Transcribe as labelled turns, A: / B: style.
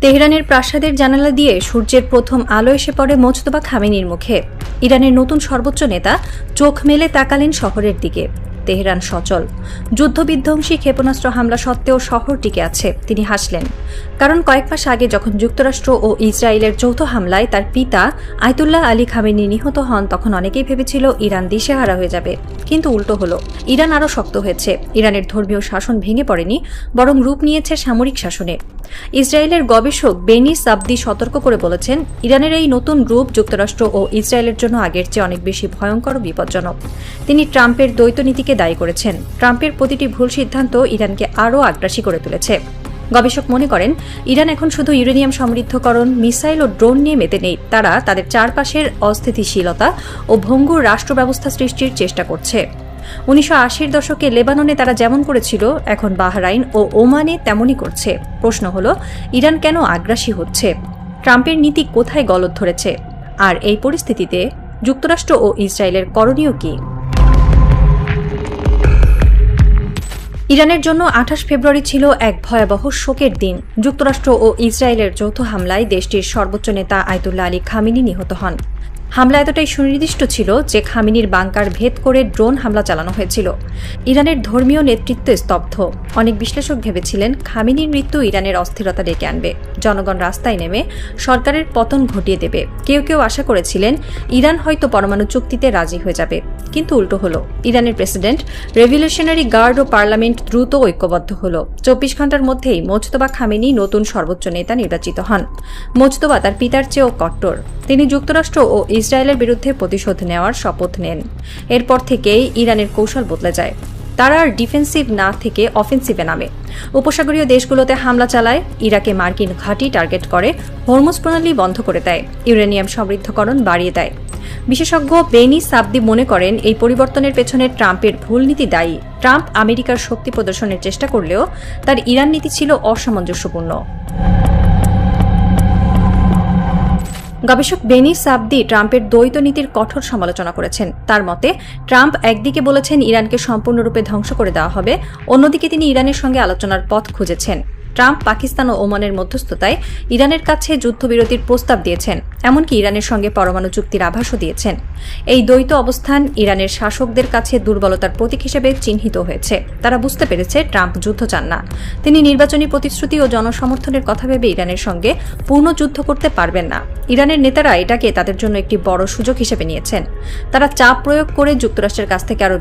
A: তেহরানের প্রাসাদের জানালা দিয়ে সূর্যের প্রথম আলো এসে পড়ে মোজতবা খামেনির মুখে। ইরানের নতুন সর্বোচ্চ নেতা চোখ মেলে তাকালেন শহরের দিকে। তেহরান সচল। যুদ্ধবিধ্বংসী ক্ষেপণাস্ত্র হামলা সত্ত্বেও শহর টিকে আছে। তিনি হাসলেন, কারণ কয়েক মাস আগে যখন যুক্তরাষ্ট্র ও ইসরায়েলের যৌথ হামলায় তার পিতা আয়তুল্লাহ আলী খামেনি নিহত হন, তখন অনেকেই ভেবেছিল ইরান দিশেহারা হয়ে যাবে। কিন্তু উল্টো হলো, ইরান আরও শক্ত হয়েছে। ইরানের ধর্মীয় শাসন ভেঙে পড়েনি, বরং রূপ নিয়েছে সামরিক শাসনে। ইসরায়েলের গবেষক বেনি সাবদি সতর্ক করে বলেছেন, ইরানের এই নতুন রূপ যুক্তরাষ্ট্র ও ইসরায়েলের জন্য আগের চেয়ে অনেক বেশি ভয়ঙ্কর ও বিপজ্জনক। তিনি ট্রাম্পের দ্বৈত নীতিকে দায়ী করেছেন। ট্রাম্পের প্রতিটি ভুল সিদ্ধান্ত ইরানকে আরও আগ্রাসী করে তুলেছে। গবেষক মনে করেন, ইরান এখন শুধু ইউরেনিয়াম সমৃদ্ধকরণ, মিসাইল ও ড্রোন নিয়ে মেতে নেই, তারা তাদের চারপাশের অস্থিতিশীলতা ও ভঙ্গুর রাষ্ট্র ব্যবস্থা সৃষ্টির চেষ্টা করছে। 1980-র দশকে লেবাননে তারা যেমন করেছিল, এখন বাহরাইন ও ওমানে তেমনই করছে। প্রশ্ন হল, ইরান কেন আগ্রাসী হচ্ছে? ট্রাম্পের নীতি কোথায় গলদ ধরেছে? আর এই পরিস্থিতিতে যুক্তরাষ্ট্র ও ইসরায়েলের করণীয় কি? ইরানের জন্য 28 ফেব্রুয়ারি ছিল এক ভয়াবহ শোকের দিন। যুক্তরাষ্ট্র ও ইসরায়েলের যৌথ হামলায় দেশটির সর্বোচ্চ নেতা আয়তুল্লাহ আলী খামেনি নিহত হন। হামলা এতটাই সুনির্দিষ্ট ছিল যে খামেনির বাংকার ভেদ করে ড্রোন হামলা চালানো হয়েছিল। ইরানের ধর্মীয় নেতৃত্ব স্তব্ধ। অনেক বিশ্লেষক ভেবেছিলেন খামেনির মৃত্যু ইরানের অস্থিরতা ডেকে আনবে, জনগণ রাস্তায় নেমে সরকারের পতন ঘটিয়ে দেবে। কেউ কেউ আশা করেছিলেন ইরান হয়তো পরমাণু চুক্তিতে রাজি হয়ে যাবে। কিন্তু উল্টো হলো, ইরানের প্রেসিডেন্ট, রেভলিউশনারি গার্ড ও পার্লামেন্ট দ্রুত ঐক্যবদ্ধ হল। 24 ঘণ্টার মধ্যেই মোজতবা খামেনি নতুন সর্বোচ্চ নেতা নির্বাচিত হন। মোজতবা তার পিতার চেয়েও কট্টর। তিনি যুক্তরাষ্ট্র ও ইসরায়েলের বিরুদ্ধে প্রতিশোধ নেওয়ার শপথ নেন। এরপর থেকেই ইরানের কৌশল বদলে যায়। তারা আর ডিফেন্সিভ না থেকে অফেন্সিভে নামে। উপসাগরীয় দেশগুলোতে হামলা চালায়, ইরাকে মার্কিন ঘাঁটি টার্গেট করে, হরমুজ প্রণালী বন্ধ করে দেয়, ইউরেনিয়াম সমৃদ্ধকরণ বাড়িয়ে দেয়। বিশেষজ্ঞ বেনি সাবদি মনে করেন, এই পরিবর্তনের পেছনে ট্রাম্পের ভুল নীতি দায়ী। ট্রাম্প আমেরিকার শক্তি প্রদর্শনের চেষ্টা করলেও তার ইরান নীতি ছিল অসামঞ্জস্যপূর্ণ। গবেষক বেনি সাবদি ট্রাম্পের দ্বৈত নীতির কঠোর সমালোচনা করেছেন। তার মতে, ট্রাম্প একদিকে বলেছেন ইরানকে সম্পূর্ণরূপে ধ্বংস করে দেওয়া হবে, অন্যদিকে তিনি ইরানের সঙ্গে আলোচনার পথ খুঁজেছেন। ট্রাম্প পাকিস্তান ও ওমানের মধ্যস্থতায় ইরানের কাছে যুদ্ধবিরতির প্রস্তাব দিয়েছেন, এমনকি ইরানের সঙ্গে পরমাণু চুক্তির আভাসও দিয়েছেন। এই দ্বৈত অবস্থান ইরানের শাসকদের কাছে দুর্বলতার প্রতীক হিসেবে চিহ্নিত হয়েছে। তারা বুঝতে পেরেছে ট্রাম্প যুদ্ধ চান না। তিনি নির্বাচনী প্রতিশ্রুতি ও জনসমর্থনের কথা ভেবে ইরানের সঙ্গে পূর্ণ যুদ্ধ করতে পারবেন না। ইরানের নেতারা এটাকে তাদের জন্য একটি বড় সুযোগ হিসেবে নিয়েছেন। তারা চাপ প্রয়োগ করে যুক্তরাষ্ট্রের কাছ থেকে আরও